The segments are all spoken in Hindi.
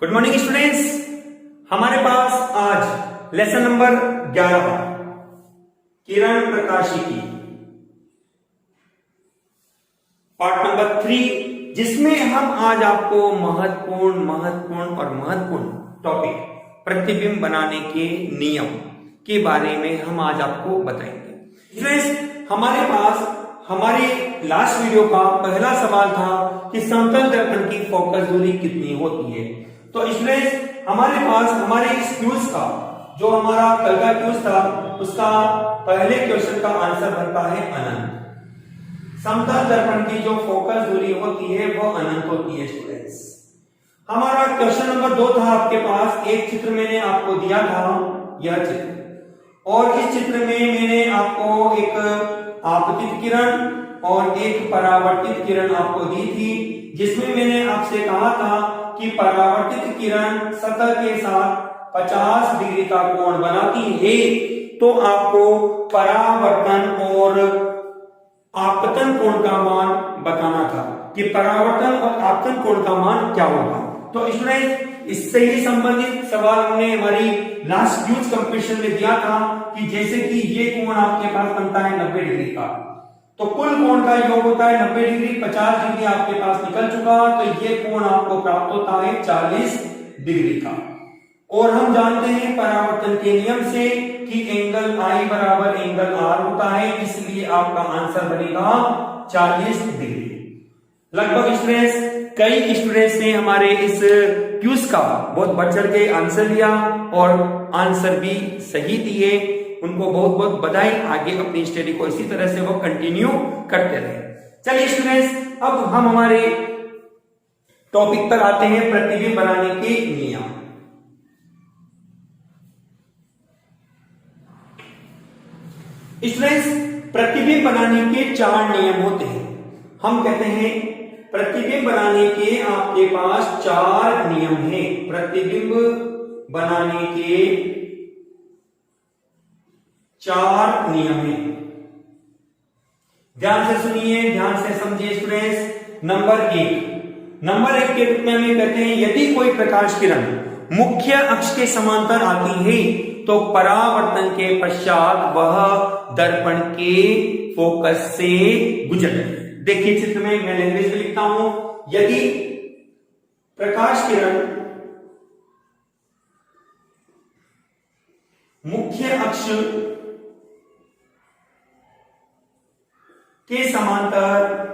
Good morning students. हमारे पास आज लेसन नंबर 11 किरण प्रकाशिकी पार्ट नंबर 3, जिसमें हम आज आपको महत्वपूर्ण टॉपिक प्रतिबिंब बनाने के नियम के बारे में हम आज आपको बताएंगे। स्टूडेंट्स, हमारे पास हमारे लास्ट वीडियो का पहला सवाल था कि समतल दर्पण की फोकस दूरी कितनी होती है। तो स्टूडेंट्स, हमारे पास हमारे इस क्विज का जो हमारा कल का क्विज था उसका पहले क्वेश्चन का आंसर बनता है अनंत। समतल दर्पण की जो फोकस दूरी होती है वो अनंत होती है। स्टूडेंट्स, हमारा क्वेश्चन नंबर 2 था आपके पास, एक चित्र मैंने आपको दिया था, यह चित्र, और इस चित्र में मैंने आपको एक आपतित किरण और एक परावर्तित किरण आपको दी थी, जिसमें मैंने आपसे कहा था कि परावर्तित किरण सतह के साथ 50 डिग्री का कोण बनाती है, तो आपको परावर्तन और आपतन कोण का मान बताना था कि परावर्तन और आपतन कोण का मान क्या होगा। तो स्टूडेंट, इससे ही संबंधित सवाल हमने हमारी लास्ट क्विज कंपटीशन में दिया था कि जैसे कि ये कोण आपके पास बनता है 90 डिग्री का, तो कुल कोण का योग होता है 90 डिग्री, 50 डिग्री आपके पास निकल चुका, तो ये कोण आपको प्राप्त होता है 40 डिग्री का। और हम जानते हैं परावर्तन के नियम से कि एंगल आई बराबर एंगल आर होता है, इसलिए आपका आंसर बनेगा 40 डिग्री। लगभग स्टूडेंट्स, कई स्टूडेंट्स ने हमारे इस क्विज का बहुत बढ़ चढ़ के आंसर लिया और आंसर भी सही दिए, उनको बहुत बहुत बधाई। आगे अपनी स्टडी को इसी तरह से वो कंटिन्यू करते रहे। चलिए स्टूडेंट्स, अब हम हमारे टॉपिक पर आते हैं, प्रतिबिंब बनाने के नियम। स्टूडेंट्स, प्रतिबिंब बनाने के 4 नियम होते हैं। हम कहते हैं प्रतिबिंब बनाने के आपके पास 4 नियम हैं। प्रतिबिंब बनाने के 4 नियम हैं। ध्यान से सुनिए, ध्यान से समझिए स्टूडेंट्स। नंबर 1 के रूप में हमें कहते हैं, यदि कोई प्रकाश किरण मुख्य अक्ष के समांतर आती है तो परावर्तन के पश्चात वह दर्पण के फोकस से गुजरती है। देखिए चित्र में मैं लैंग्वेज में लिखता हूं, यदि प्रकाश किरण मुख्य अक्ष के समांतर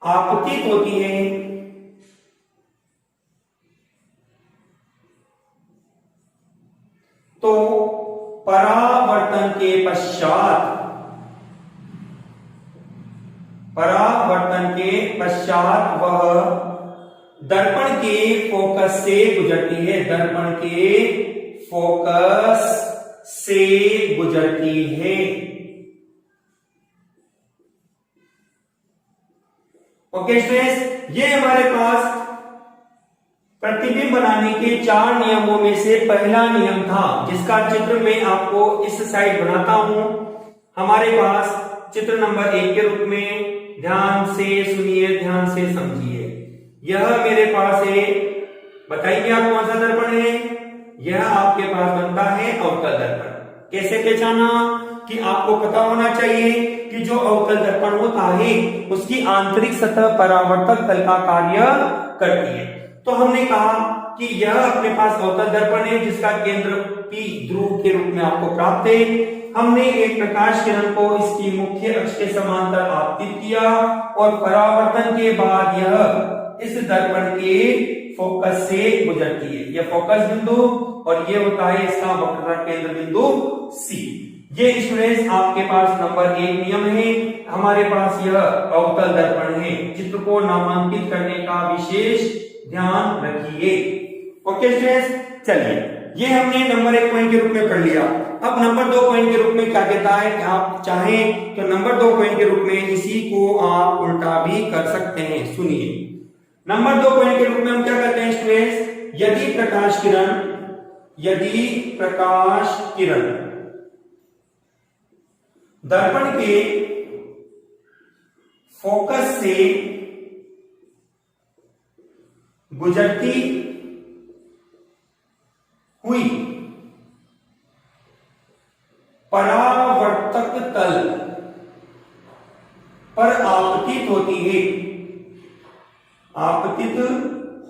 आपतित होती है तो परावर्तन के पश्चात वह दर्पण के फोकस से गुजरती है। दर्पण के फोकस से गुजरती है। ओके स्टूडेंट्स, ये हमारे पास प्रतिबिंब बनाने के 4 नियमों में से पहला नियम था, जिसका चित्र मैं आपको इस साइड बनाता हूं। हमारे पास चित्र नंबर 1 के रूप में, ध्यान से सुनिए, ध्यान से समझिए। यह मेरे पास है, बताइए आप कौन सा दर्पण है? यह आपके पास बनता है अवतल दर्पण। कैसे पहचाना? कि आपको पता होना चाहिए कि जो अवतल दर्पण होता है उसकी आंतरिक सतह परावर्तक तल का कार्य करती है। तो हमने कहा कि यह अपने पास अवतल दर्पण है जिसका केंद्र P ध्रुव के रूप में आपको प्राप्त है। हमने एक प्रकाश किरण को इसकी मुख्य अक्ष के समांतर आपतित किया और परावर्तन के बाद यह इस दर्पण के फोकस से गुजरती है। यह फोकस बिंदु और ये होता है इसका वक्रता केंद्र बिंदु C। ये स्टूडेंट्स आपके पास नंबर 1 नियम है। हमारे पास यह अवतल दर्पण है। चित्र को नामांकित करने का विशेष ध्यान रखिए। ओके स्टूडेंट्स, चलिए ये हमने नंबर 1 पॉइंट के रूप में पढ़ लिया। अब नंबर 2 पॉइंट के रूप में क्या कहता है कि आप चाहें तो नंबर 2 पॉइंट के रूप में इसी को आप उल्टा भी कर सकते हैं। सुनिए, नंबर 2 पॉइंट के रूप में हम क्या कहते हैं स्टूडेंट्स, यदि प्रकाश किरण दर्पण के फोकस से गुजरती हुई परावर्तक तल पर आपतित होती है, आपतित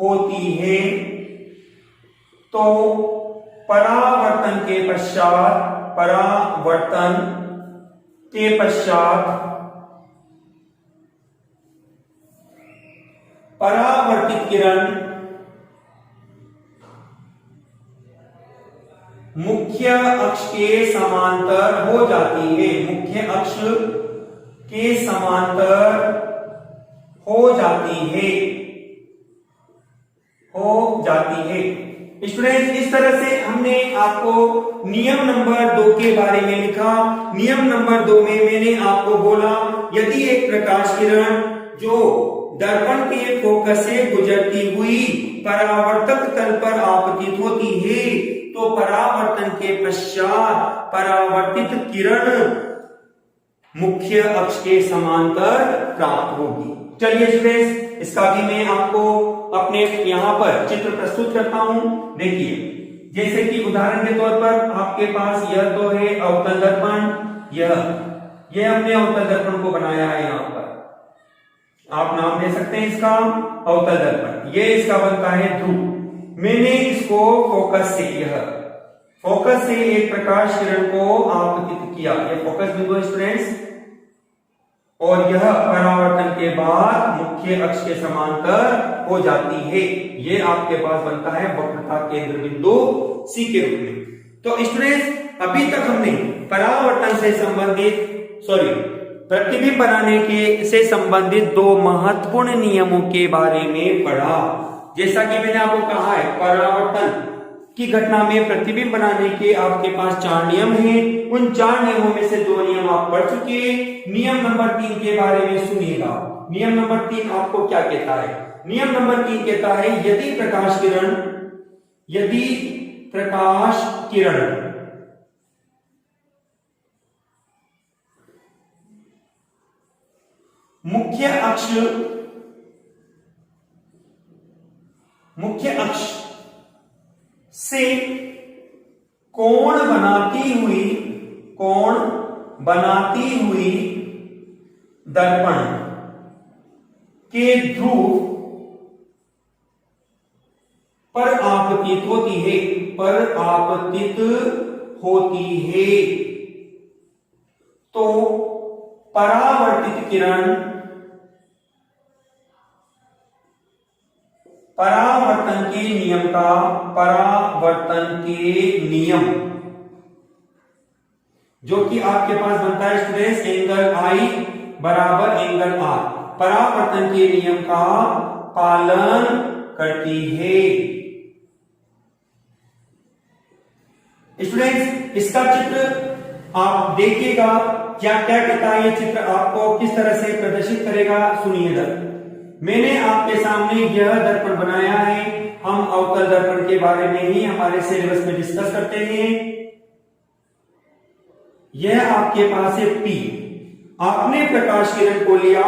होती है, तो परावर्तन के पश्चात परावर्तित किरण मुख्य अक्ष के समांतर हो जाती है, मुख्य अक्ष के समांतर हो जाती है। स्टूडेंट, इस तरह से हमने आपको नियम नंबर 2 के बारे में लिखा। नियम नंबर 2 में मैंने आपको बोला, यदि एक प्रकाश किरण जो दर्पण के फोकस से गुजरती हुई परावर्तक तल पर आपतित होती है, तो परावर्तन के पश्चात परावर्तित किरण मुख्य अक्ष के समांतर प्राप्त होगी। चलिए स्टूडेंट्स, इसका भी मैं आपको अपने यहाँ पर चित्र प्रस्तुत करता हूं। देखिए, जैसे कि उदाहरण के तौर पर आपके पास यह तो है अवतल दर्पण, यह हमने अवतल दर्पण को बनाया है। यहाँ पर आप नाम दे सकते हैं इसका अवतल दर्पण। ये इसका बनता है ध्रुव। मैंने इसको फोकस से एक प्रकाश किरण को आपतित किया, ये फोकस बिंदु है स्टूडेंट्स, और यह परावर्तन के बाद मुख्य अक्ष के समांतर हो जाती है। ये आपके पास बनता है वक्रता केंद्र बिंदु C के रूप में। तो स्टूडेंट्स, अभी तक हमने परावर्तन से संबंधित प्रतिबिंब बनाने के से संबंधित 2 महत्वपूर्ण नियमों के बारे में पढ़ा। जैसा कि मैंने आपको कहा है, परावर्तन की घटना में प्रतिबिंब बनाने के आपके पास 4 नियम हैं। उन 4 नियमों में से 2 नियम आप पढ़ चुके हैं। नियम नंबर 3 के बारे में सुनिएगा। नियम नंबर 3 आपको क्या कहता है? नियम नंबर 3 कहता है, यदि प्रकाश किरण मुख्य अक्ष से कोण बनाती हुई दर्पण के ध्रुव पर आपतित होती है, तो परावर्तित किरण परावर्तन के नियम जो कि आपके पास बनता है स्टूडेंट्स, एंगल I बराबर एंगल R, परावर्तन के नियम का पालन करती है। स्टूडेंट्स, इसका चित्र आप देखिएगा, क्या क्या कहता है ये चित्र, आपको किस तरह से प्रदर्शित करेगा, सुनिएगा। मैंने आपके सामने यह दर्पण बनाया है। हम अवतल दर्पण के बारे में ही हमारे सिलेबस में डिस्कस करते हैं। यह आपके पास है P। आपने प्रकाश किरण को लिया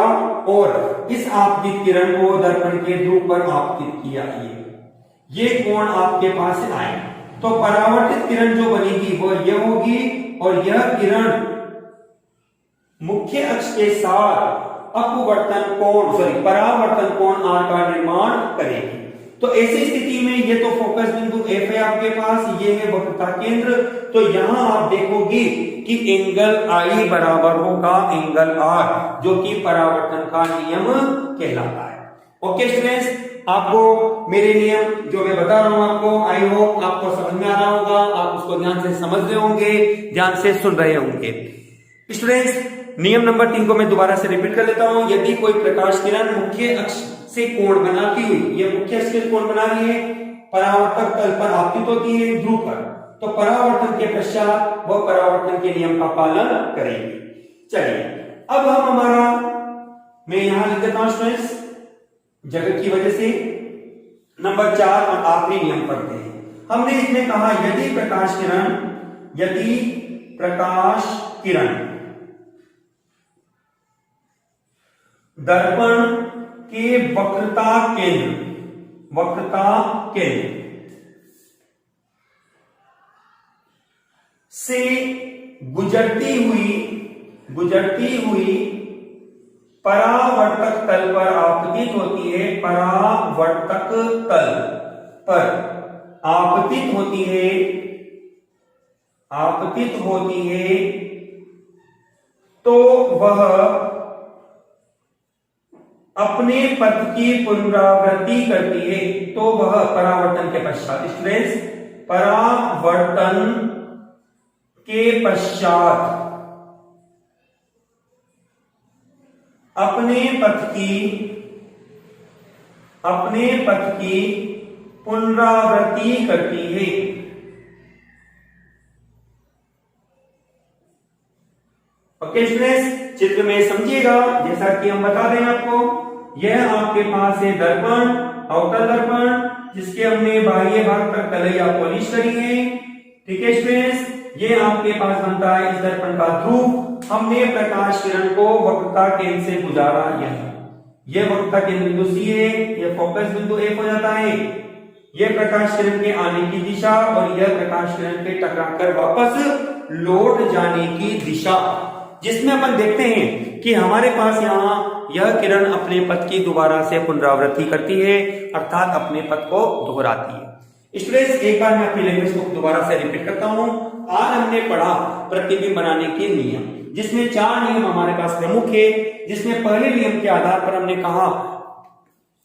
और इस आपतित किरण को दर्पण के ध्रुव पर आपतित किया। ये कोण आपके पास आए, तो परावर्तित किरण जो बनेगी वह यह होगी, और यह किरण मुख्य अक्ष के साथ परावर्तन कोण R का निर्माण करेगी। तो ऐसी स्थिति में ये तो फोकस बिंदु F है आपके पास, ये है वक्रता केंद्र। तो यहां आप देखोगे कि एंगल I बराबर होगा एंगल R, जो कि परावर्तन का नियम कहलाता है। ओके स्टूडेंट्स, आपको मेरे नियम जो मैं बता रहा हूं आपको, आई होप आपको समझ में आ रहा होगा, आप उसको ध्यान से समझ रहे होंगे, ध्यान से सुन रहे होंगे। स्टूडेंट्स, नियम नंबर 3 को मैं दोबारा से रिपीट कर लेता हूं। यदि कोई प्रकाश किरण मुख्य अक्ष से कोण बनाती हुई, यह मुख्य अक्ष से कोण बना रही है, परावर्तक तल पर आपतित होती है ध्रुव पर, तो परावर्तन के पश्चात वह परावर्तन के नियम का पालन करेगी। चलिए, अब हम मैं यहां लिख देता हूं स्टूडेंट्स, जगत की वजह से नंबर 4 और आखिरी नियम पढ़ते हैं। हमने इसमें कहा, यदि प्रकाश किरण दर्पण के वक्रता केंद्र से गुजरती हुई परावर्तक तल पर आपतित होती है, परावर्तक तल पर आपतित होती है तो वह अपने पथ की पुनरावृत्ति करती है। तो वह परावर्तन के पश्चात, स्टूडेंट्स, परावर्तन के पश्चात अपने पथ की पुनरावृत्ति करती है। ओके स्टूडेंट्स, चित्र में समझिएगा। जैसा कि हम बता दें आपको, यह आपके पास है दर्पण, अवतल दर्पण, जिसके हमने बाह्य भाग पर कलैया पॉलिश करी है। ठीक है स्टूडेंट्स, ये आपके पास बनता है इस दर्पण का ध्रुव। हमने प्रकाश किरण को वक्रता केंद्र से गुजारा, यह वक्रता केंद्र बिंदु सी है, यह फोकस बिंदु एफ हो जाता है। यह प्रकाश किरण के आने की दिशा और यह प्रकाश किरण के टकराकर वापस लौट जाने की दिशा, जिसमें अपन देखते हैं कि हमारे पास यहाँ यह किरण अपने पथ की दोबारा से पुनरावृत्ति करती है, अर्थात अपने पथ को दोहराती है। स्टूडेंट्स, एक बार मैं अपनी लैंग्वेज को दोबारा से रिपीट करता हूं। आज हमने पढ़ा प्रतिबिंब बनाने के नियम, जिसमें 4 नियम हमारे पास प्रमुख है। जिसमें पहले नियम के आधार पर हमने कहा,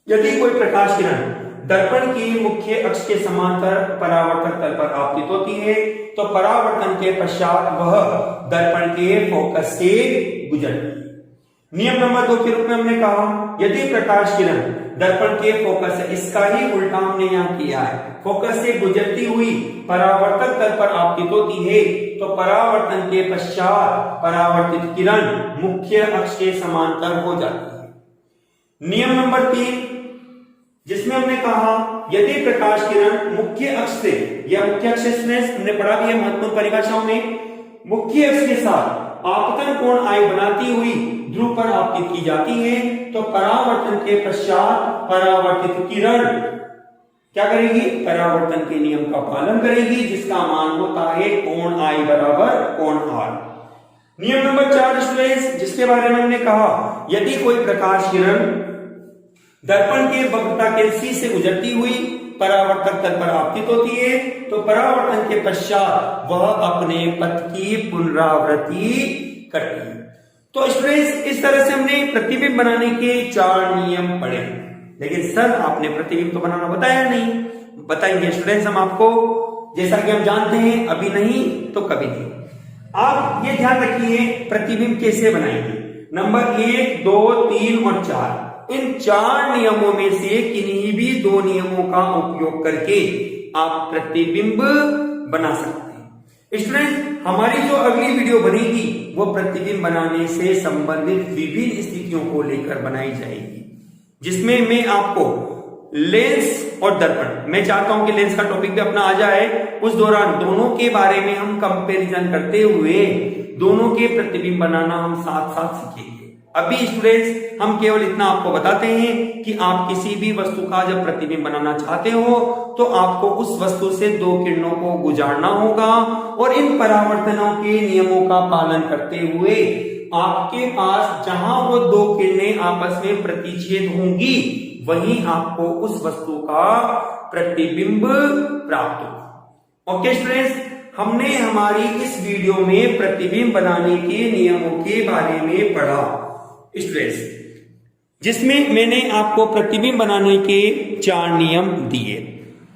यदि कोई प्रकाश किरण दर्पण की मुख्य अक्ष के समांतर परावर्तक तल पर आपतित होती है तो परावर्तन के पश्चात वह दर्पण के फोकस से गुजरती है। नियम नंबर 2 के रूप में हमने कहा, यदि प्रकाश किरण दर्पण के फोकस से, इसका ही उल्टा हमने यहाँ किया है, फोकस से गुजरती हुई परावर्तक तल पर आपतित होती है तो परावर्तन के पश्चात परावर्तित किरण मुख्य अक्ष के समांतर हो जाती है। नियम नंबर 3, जिसमें हमने कहा, यदि प्रकाश किरण मुख्य अक्ष से, या मुख्य अक्ष से हमने पढ़ा भी है महत्वपूर्ण परिभाषाओं में, मुख्य अक्ष के साथ आपतन कोण आई बनाती हुई ध्रुव पर आपतित की जाती है तो परावर्तन के पश्चात परावर्तित किरण क्या करेगी, परावर्तन के नियम का पालन करेगी, जिसका मान होता है कोण आई बराबर कोण आर। नियम नंबर 4 स्टूडेंट्स, जिसके बारे में हमने कहा, यदि कोई प्रकाश किरण दर्पण के वक्रता के सी से गुजरती हुई परावर्तक तल पर आपतित होती है तो परावर्तन के पश्चात वह अपने पथ की पुनरावृत्ति करती है। तो स्टूडेंट्स, इस तरह से हमने प्रतिबिंब बनाने के 4 नियम पढ़े। लेकिन सर, आपने प्रतिबिंब तो बनाना बताया नहीं। बताएंगे स्टूडेंट्स हम आपको, जैसा कि हम जानते हैं, अभी नहीं तो कभी नहीं। आप ये ध्यान रखिए, प्रतिबिंब कैसे बनाएंगे। नंबर 1, 2, 3 और 4, इन 4 नियमों में से किन्हीं भी 2 नियमों का उपयोग करके आप प्रतिबिंब बना सकते हैं। स्टूडेंट्स, हमारी जो अगली वीडियो बनेगी वो प्रतिबिंब बनाने से संबंधित विभिन्न स्थितियों को लेकर बनाई जाएगी, जिसमें मैं आपको लेंस और दर्पण, मैं चाहता हूं कि लेंस का टॉपिक भी अपना आ जाए, उस दौरान दोनों के बारे में हम कंपैरिजन करते हुए दोनों के प्रतिबिंब बनाना हम साथ साथ सीखेंगे। अभी स्टूडेंट्स, हम केवल इतना आपको बताते हैं कि आप किसी भी वस्तु का जब प्रतिबिंब बनाना चाहते हो तो आपको उस वस्तु से 2 किरणों को गुजारना होगा और इन परावर्तनों के नियमों का पालन करते हुए आपके पास जहां वो 2 किरणें आपस में प्रतिच्छेद होंगी वहीं आपको उस वस्तु का प्रतिबिंब प्राप्त होगा। ओके स्टूडेंट्स, हमने हमारी इस वीडियो में प्रतिबिंब बनाने के नियमों के बारे में पढ़ा स्टूडेंट्स, जिसमें मैंने आपको प्रतिबिंब बनाने के 4 नियम दिए।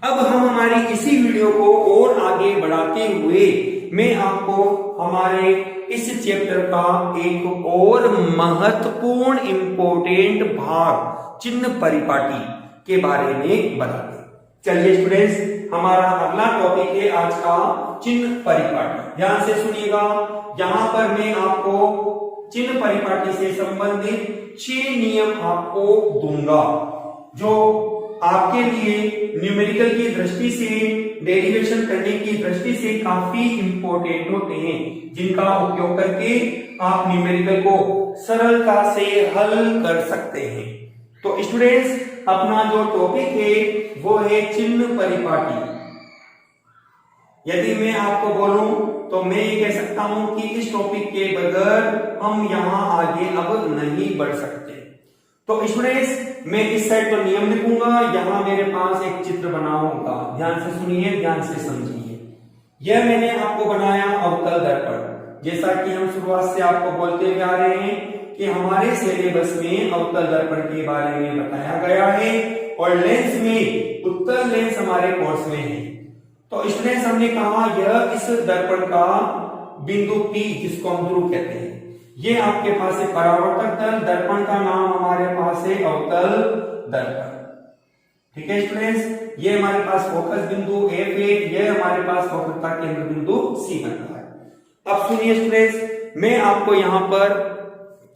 अब हम हमारी इसी वीडियो को और आगे बढ़ाते हुए मैं आपको हमारे इस चैप्टर का एक और महत्वपूर्ण इंपॉर्टेंट भाग, चिन्ह परिपाटी के बारे में बताते हैं। चलिए स्टूडेंट्स, हमारा अगला टॉपिक है आज का चिन्ह परिपाटी। ध्यान से सुनिएगा, यहां पर मैं आपको चिन्ह परिपाटी से संबंधित 6 नियम आपको दूंगा, जो आपके लिए न्यूमेरिकल की दृष्टि से, डेरिवेशन करने की दृष्टि से काफी इंपॉर्टेंट होते हैं, जिनका उपयोग करके आप न्यूमेरिकल को सरलता से हल कर सकते हैं। तो स्टूडेंट्स, अपना जो टॉपिक है वो है चिन्ह परिपाटी। यदि मैं आपको बोलूं तो मैं ये कह सकता हूं कि इस टॉपिक के बगैर हम यहां आगे अब नहीं बढ़ सकते। तो स्टूडेंट्स, मैं इस साइड तो नियम लिखूंगा, यहां मेरे पास एक चित्र बना होगा। ध्यान से सुनिए, ध्यान से समझिए। यह मैंने आपको बनाया अवतल दर्पण। जैसा कि हम शुरुआत से आपको बोलते हुए आ रहे हैं कि हमारे सिलेबस में अवतल दर्पण के बारे में बताया गया है और लेंस में उत्तल लेंस हमारे कोर्स में है। तो स्टूडेंट्स, हमने कहा यह इस दर्पण का बिंदु P, जिसको हम ध्रुव कहते हैं, ये आपके पास है परावर्तक तल। दर्पण का नाम हमारे पास है अवतल दर्पण। ठीक है स्टूडेंट्स, ये हमारे पास फोकस बिंदु F है, ये हमारे पास वक्रता केंद्र बिंदु C बनता है। अब सुनिए स्टूडेंट्स, मैं आपको यहाँ पर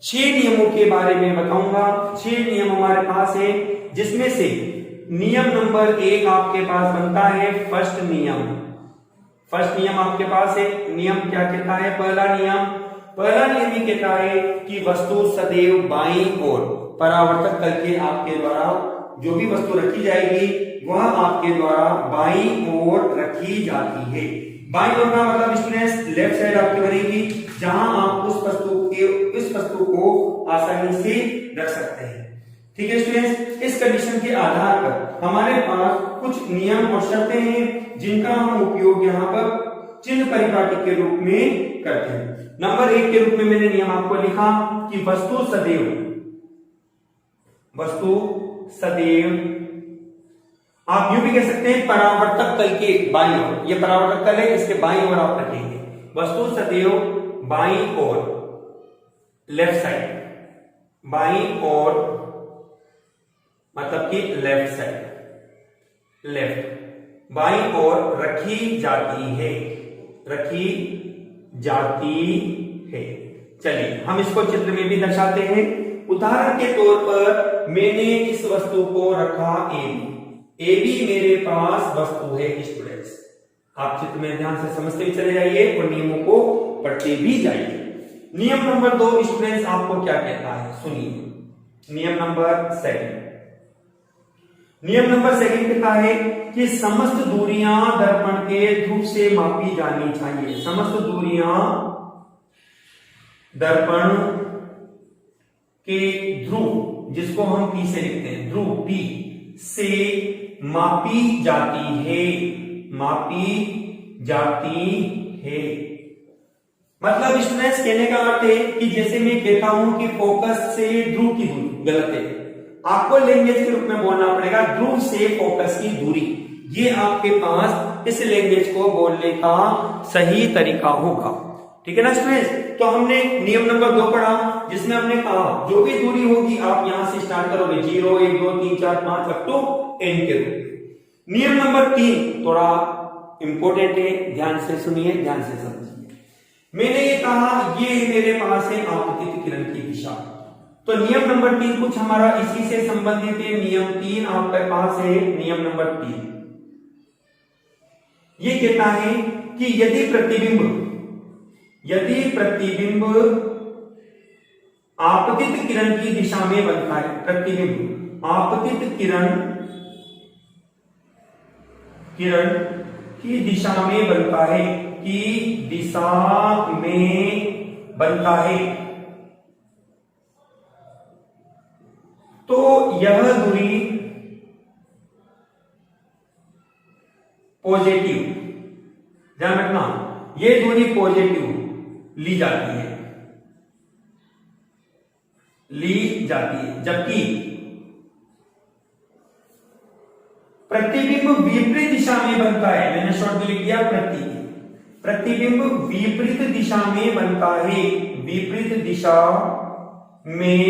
6 नियमों के बारे में बताऊंगा। 6 नियम हमारे पास है, जिसमें से नियम नंबर 1 आपके पास बनता है फर्स्ट नियम। फर्स्ट नियम आपके पास है। नियम क्या कहता है? पहला नियम ही कहता है कि वस्तु सदैव बाईं ओर, परावर्तक तल के आपके द्वारा जो भी वस्तु रखी जाएगी वह आपके द्वारा बाईं ओर रखी जाती है। बाईं ओर का मतलब स्टूडेंट्स लेफ्ट साइड आपकी बनेगी, जहां आप उस वस्तु को आसानी से रख सकते हैं। ठीक है स्टूडेंट्स, इस कंडीशन के आधार पर हमारे पास कुछ नियम और शर्तें हैं जिनका हम उपयोग यहाँ पर चिन्ह परिपाटी के रूप में करते हैं। नंबर 1 के रूप में मैंने नियम आपको लिखा कि वस्तु सदैव आप यूं भी कह सकते हैं परावर्तक तल के बाईं ओर। ये परावर्तक तल है, इसके बाईं ओर आप रखेंगे। वस्तु सदैव बाईं ओर, लेफ्ट साइड, बाईं ओर मतलब कि लेफ्ट साइड, बाईं ओर रखी जाती है। चलिए हम इसको चित्र में भी दर्शाते हैं। उदाहरण के तौर पर मैंने इस वस्तु को रखा ए बी मेरे पास वस्तु है। स्टूडेंट्स, आप चित्र में ध्यान से समझते भी चले जाइए और नियमों को पढ़ते भी जाइए। नियम नंबर 2 स्टूडेंट्स आपको क्या कहता है? सुनिए। नियम नंबर 2 कहता है कि समस्त दूरियां दर्पण के ध्रुव से मापी जानी चाहिए। समस्त दूरियां दर्पण के ध्रुव, जिसको हम P से लिखते हैं, ध्रुव P से मापी जाती है। मतलब स्टूडेंट्स, कहने का अर्थ है कि जैसे मैं कहता हूं कि फोकस से ध्रुव की दूरी, गलत है, आपको लैंग्वेज के रूप में बोलना पड़ेगा ध्रुव से फोकस की दूरी। ये आपके पास इस लैंग्वेज को बोलने का सही तरीका होगा। ठीक है ना स्टूडेंट्स? तो हमने नियम नंबर 2 पढ़ा, जिसमें हमने कहा जो भी दूरी होगी आप यहां से स्टार्ट करोगे 0 1 2 3 4 5 अप टू n के रूप में। नियम नंबर 3 थोड़ा इंपॉर्टेंट है, ध्यान से सुनिए, ध्यान से समझिए। मैंने ये कहा ये मेरे पास है आपतित किरण की दिशा। तो नियम नंबर 3 कुछ हमारा इसी से संबंधित है। नियम 3 आपके पास है। नियम नंबर 3 ये कहता है कि यदि प्रतिबिंब आपतित किरण की दिशा में बनता है, प्रतिबिंब आपतित किरण की दिशा में बनता है, तो यह दूरी पॉजिटिव, ध्यान रखना, ये दूरी पॉजिटिव ली जाती है, जबकि प्रतिबिंब विपरीत दिशा में बनता है। मैंने शॉर्ट में लिख दिया प्रतिबिंब विपरीत दिशा में बनता है, विपरीत दिशा में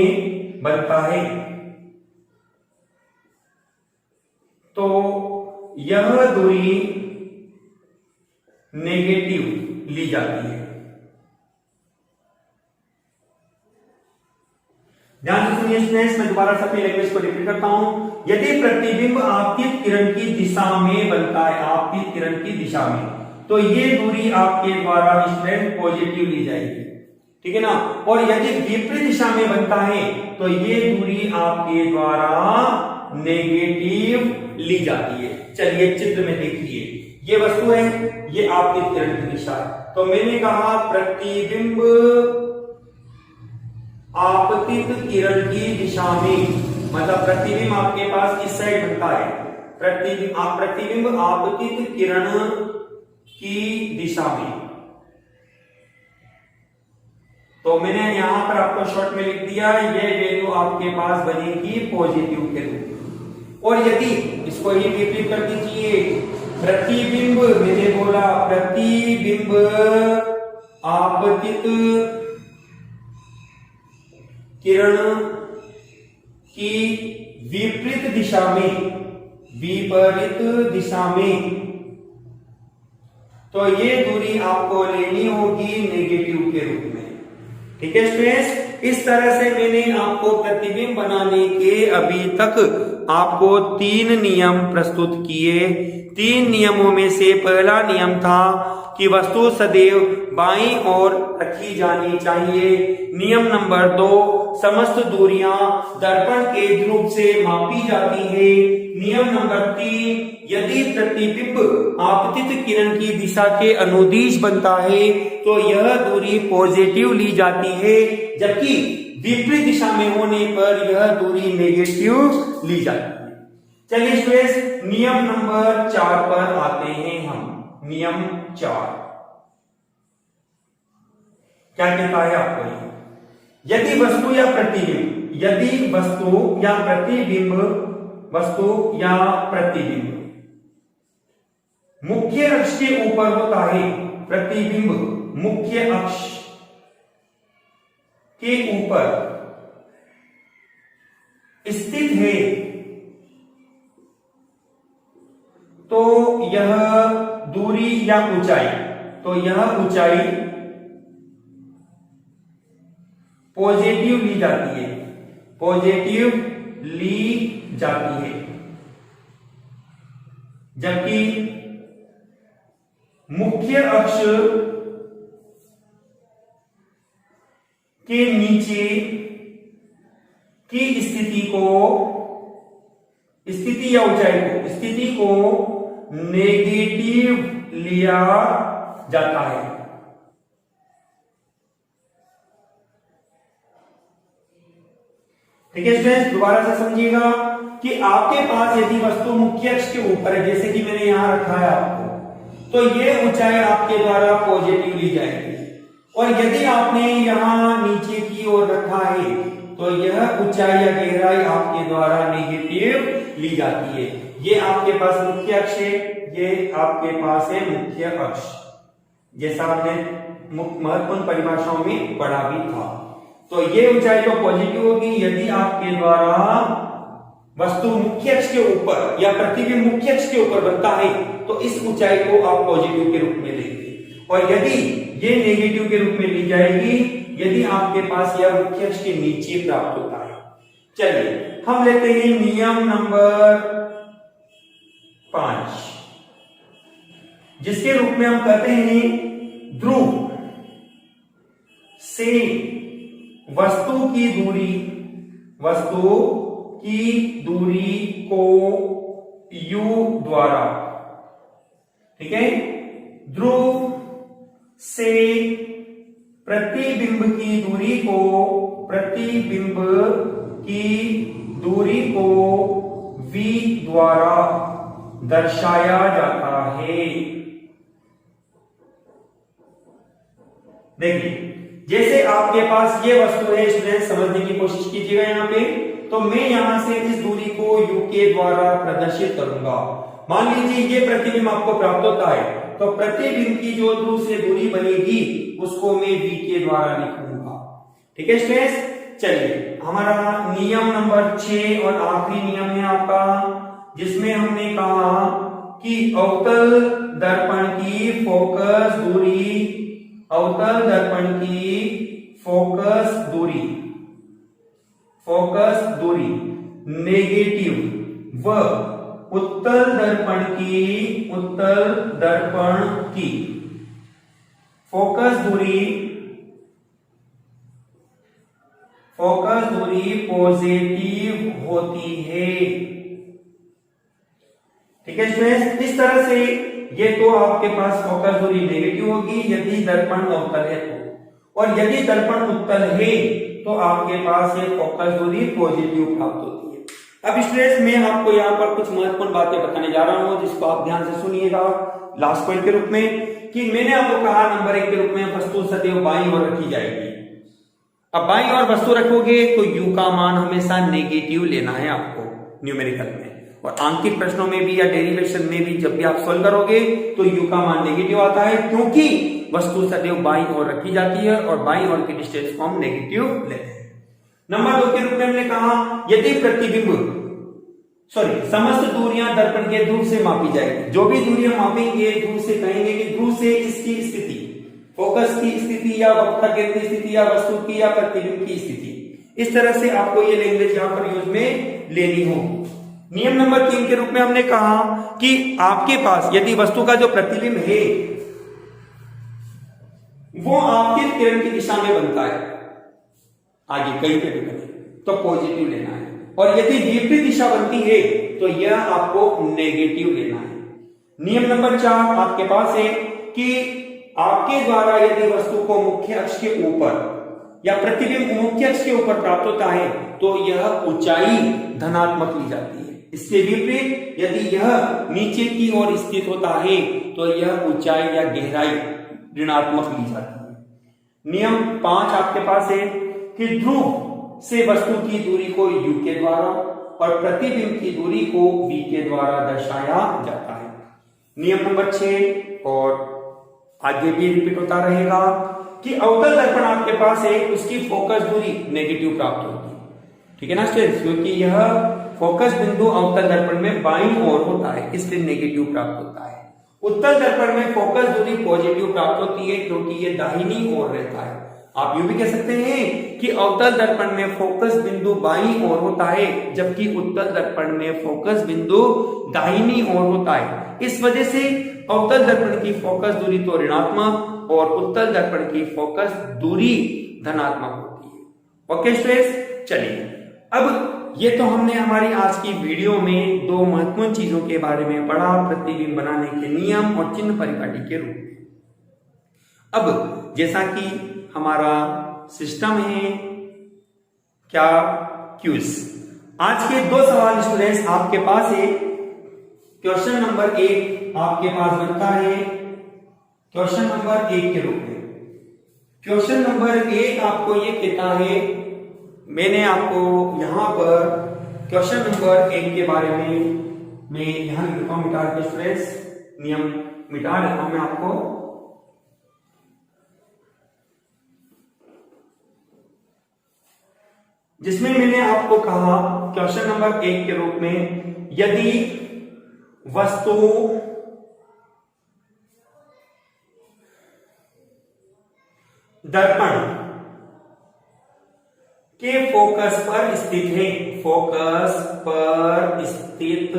बनता है, तो यह दूरी नेगेटिव ली जाती है। ध्यान से सुनिए स्टूडेंट्स, मैं दोबारा से अपनी लैंग्वेज को रिपीट करता हूं। यदि प्रतिबिंब आपतित किरण की दिशा में बनता है, आपतित किरण की दिशा में, तो ये दूरी आपके द्वारा स्टूडेंट पॉजिटिव ली जाएगी। ठीक है ना। और यदि विपरीत दिशा में बनता है तो ये दूरी आपके द्वारा नेगेटिव ली जाती है। चलिए चित्र में देखिए, ये वस्तु है, ये आपके किरण की दिशा है। तो मैंने कहा प्रतिबिंब आपतित किरण की दिशा में, मतलब प्रतिबिंब आपके पास इस साइड बनता है, प्रतिबिंब आपतित किरण की दिशा में। तो मैंने यहां पर आपको शॉर्ट में लिख दिया, ये वैल्यू आपके पास बनेगी पॉजिटिव के रूप में। और यदि इसको ही विपरीत कर दीजिए, प्रतिबिंब, मैंने बोला प्रतिबिंब आपतित किरण की विपरीत दिशा में, तो ये दूरी आपको लेनी होगी नेगेटिव के रूप में। ठीक है स्टूडेंट्स, इस तरह से मैंने आपको प्रतिबिंब बनाने के अभी तक आपको 3 नियम प्रस्तुत किए। 3 नियमों में से पहला नियम था कि वस्तु सदैव बाईं ओर रखी जानी चाहिए। नियम नंबर 2, समस्त दूरियां दर्पण के ध्रुव से मापी जाती है। नियम नंबर 3, यदि प्रतिबिंब आपतित किरण की दिशा के अनुदिश बनता है तो यह दूरी पॉजिटिव ली जाती है, जबकि विपरीत दिशा में होने पर यह दूरी नेगेटिव ली जाती है। चलिए स्टूडेंट्स, नियम नंबर 4 पर आते हैं हम। नियम 4 क्या कहता है आपको? यदि वस्तु या प्रतिबिंब मुख्य अक्ष के ऊपर होता है, प्रतिबिंब मुख्य अक्ष के ऊपर स्थित है, तो यह दूरी या ऊंचाई, तो यह ऊंचाई पॉजिटिव ली जाती है, पॉजिटिव ली जाती है, जबकि मुख्य अक्ष के नीचे की स्थिति या ऊंचाई को नेगेटिव लिया जाता है। ठीक है स्टूडेंट्स, दोबारा से समझिएगा कि आपके पास यदि वस्तु मुख्य अक्ष के ऊपर है, जैसे कि मैंने यहां रखा है आपको, तो ये ऊंचाई आपके द्वारा पॉजिटिव ली जाएगी। और यदि आपने यहां नीचे की ओर रखा है तो यह ऊंचाई या गहराई आपके द्वारा नेगेटिव ली जाती है। ये आपके पास मुख्य अक्ष है, ये आपके पास है मुख्य अक्ष, जैसा हमने महत्वपूर्ण परिभाषाओं में पढ़ा भी था। तो ये ऊंचाई तो पॉजिटिव होगी यदि आपके द्वारा वस्तु मुख्य अक्ष के ऊपर या प्रतिबिंब मुख्य अक्ष के ऊपर बनता है, तो इस ऊंचाई को आप पॉजिटिव के रूप में लेंगे। और यदि ये नेगेटिव के रूप में ली जाएगी यदि आपके पास यह मुख्य अक्ष के नीचे प्राप्त होता है। चलिए हम लेते हैं नियम नंबर 5, जिसके रूप में हम कहते हैं ध्रुव से वस्तु की दूरी को u द्वारा, ठीक है, ध्रुव से प्रतिबिंब की दूरी को v द्वारा दर्शाया जाता है। देखिए जैसे आपके पास ये वस्तु है, स्टूडेंट समझने की कोशिश कीजिएगा यहाँ पे। तो मैं यहां से इस दूरी को u के द्वारा प्रदर्शित करूंगा। मान लीजिए ये प्रतिबिंब आपको प्राप्त होता है, तो प्रतिबिंब की जो ध्रुव से दूरी बनेगी उसको मैं v के द्वारा लिखूंगा। ठीक है स्टूडेंट्स, चलिए हमारा नियम नंबर 6 और आखिरी नियम है आपका, जिसमें हमने कहा कि अवतल दर्पण की फोकस दूरी नेगेटिव व उत्तल दर्पण की फोकस दूरी फोकस दूरी पॉजिटिव होती है। ठीक है स्टूडेंट्स, इस तरह से ये तो आपके पास फोकस दूरी नेगेटिव होगी यदि दर्पण अवतल है तो, और यदि दर्पण उत्तल है तो आपके पास ये फोकस दूरी पॉजिटिव प्राप्त होती है। अब स्टूडेंट्स मैं आपको यहाँ पर कुछ महत्वपूर्ण बातें बताने जा रहा हूँ जिसको आप ध्यान से सुनिएगा लास्ट पॉइंट के रूप में, कि मैंने आपको कहा नंबर 1 के रूप में वस्तु सदैव बाईं ओर रखी जाएगी। अब बाईं ओर वस्तु रखोगे तो u का मान हमेशा नेगेटिव लेना है आपको न्यूमेरिकल में, और आंकित प्रश्नों में भी या डेरिवेशन में भी जब भी आप सॉल्व करोगे तो u का मान नेगेटिव आता है, क्योंकि वस्तु सदैव बाईं ओर रखी जाती है और बाईं ओर की डिस्टेंस को हम नेगेटिव लेते हैं। नंबर 2 के रूप में हमने कहा यदि प्रतिबिंब समस्त दूरियां दर्पण के ध्रुव से मापी जाएगी, जो भी दूरियां मापेंगे ध्रुव से कहेंगे कि ध्रुव से इसकी स्थिति, फोकस की स्थिति या वक्र केंद्र की स्थिति या वस्तु की या प्रतिबिंब की स्थिति, इस तरह से आपको ये लैंग्वेज यहां पर यूज में लेनी होगी। नियम नंबर 3 के रूप में हमने कहा कि आपके पास यदि वस्तु का जो प्रतिबिंब है वो आपके किरण की दिशा में बनता है, आगे कहीं पे भी बने तो पॉजिटिव लेना है, और यदि विपरीत दिशा बनती है तो यह आपको नेगेटिव लेना है। नियम नंबर 4 आपके पास है कि आपके द्वारा यदि वस्तु को मुख्य अक्ष के ऊपर या प्रतिबिंब मुख्य अक्ष के ऊपर प्राप्त होता है तो यह ऊंचाई धनात्मक ली जाती है। इसके विपरीत यदि यह नीचे की ओर स्थित होता है तो यह ऊंचाई या गहराई ऋणात्मक ली जाती है। नियम 5 आपके पास है कि ध्रुव से वस्तु की दूरी को u के द्वारा और प्रतिबिंब की दूरी को v के द्वारा दर्शाया जाता है। नियम नंबर 6 और आगे भी रिपीट होता रहेगा कि अवतल दर्पण आपके पास है उसकी फोकस दूरी नेगेटिव प्राप्त होगी। ठीक है ना स्टूडेंट्स, क्योंकि यह फोकस बिंदु अवतल दर्पण में बाईं ओर होता है इसलिए नेगेटिव प्राप्त होता है। उत्तल दर्पण में फोकस दूरी पॉजिटिव प्राप्त होती है क्योंकि ये दाहिनी ओर रहता है। आप यूं भी कह सकते हैं कि अवतल दर्पण में फोकस बिंदु बाईं ओर होता है जबकि उत्तल दर्पण में फोकस बिंदु दाहिनी ओर होता है। इस वजह से अवतल दर्पण की फोकस दूरी तो ऋणात्मक और उत्तल दर्पण की फोकस दूरी धनात्मक होती है। ओके स्टूडेंट्स, चलिए अब ये तो हमने हमारी आज की वीडियो में 2 महत्वपूर्ण चीजों के बारे में पढ़ा, प्रतिबिंब बनाने के नियम और चिन्ह परिपाटी के रूप में। अब जैसा कि हमारा सिस्टम है क्या क्यूज, आज के 2 सवाल स्टूडेंट्स आपके पास है। क्वेश्चन नंबर 1 आपके पास बनता है क्वेश्चन नंबर 1 के रूप में। क्वेश्चन नंबर 1 आपको ये कहता है, मैंने आपको यहां पर क्वेश्चन नंबर 1 के बारे में मैं यहां लिखता हूं, मिटा के स्टूडेंट्स नियम मिटा देता हूं मैं आपको। जिसमें मैंने आपको कहा क्वेश्चन नंबर 1 के रूप में यदि वस्तु दर्पण के फोकस पर स्थित है, फोकस पर स्थित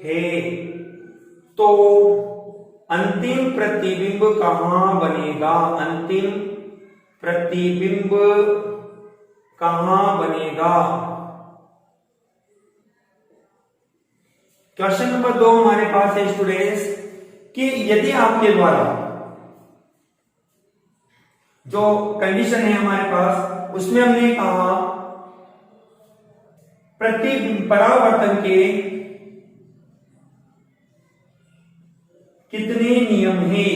है तो अंतिम प्रतिबिंब कहां बनेगा, अंतिम प्रतिबिंब कहां बनेगा। क्वेश्चन नंबर 2 हमारे पास है स्टूडेंट्स कि यदि आपके द्वारा जो कंडीशन है हमारे पास उसमें हमने कहा परावर्तन के कितने नियम हैं।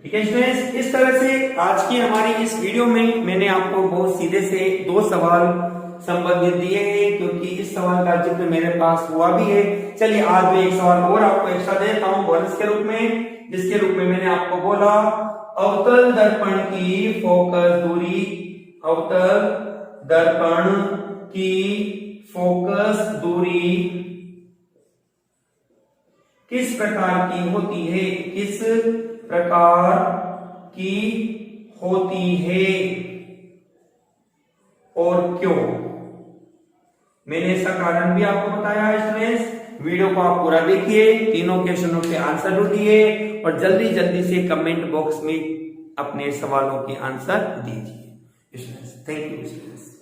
ठीक है स्टूडेंट्स, इस तरह से आज की हमारी इस वीडियो में मैंने आपको बहुत सीधे से 2 सवाल संबंधित दिए हैं, क्योंकि इस सवाल का जिक्र मेरे पास हुआ भी है। चलिए आज मैं एक सवाल और आपको एक्स्ट्रा देता हूं बोनस के रूप में, जिसके रूप में मैंने आपको बोला अवतल दर्पण की फोकस दूरी, अवतल दर्पण की फोकस दूरी किस प्रकार की होती है, किस प्रकार की होती है और क्यों। मैंने इसका कारण भी आपको बताया है स्टूडेंट्स। वीडियो को आप पूरा देखिए, तीनों क्वेश्चनों के आंसर ढूंढिए और जल्दी जल्दी से कमेंट बॉक्स में अपने सवालों के आंसर दीजिए। Thank you students.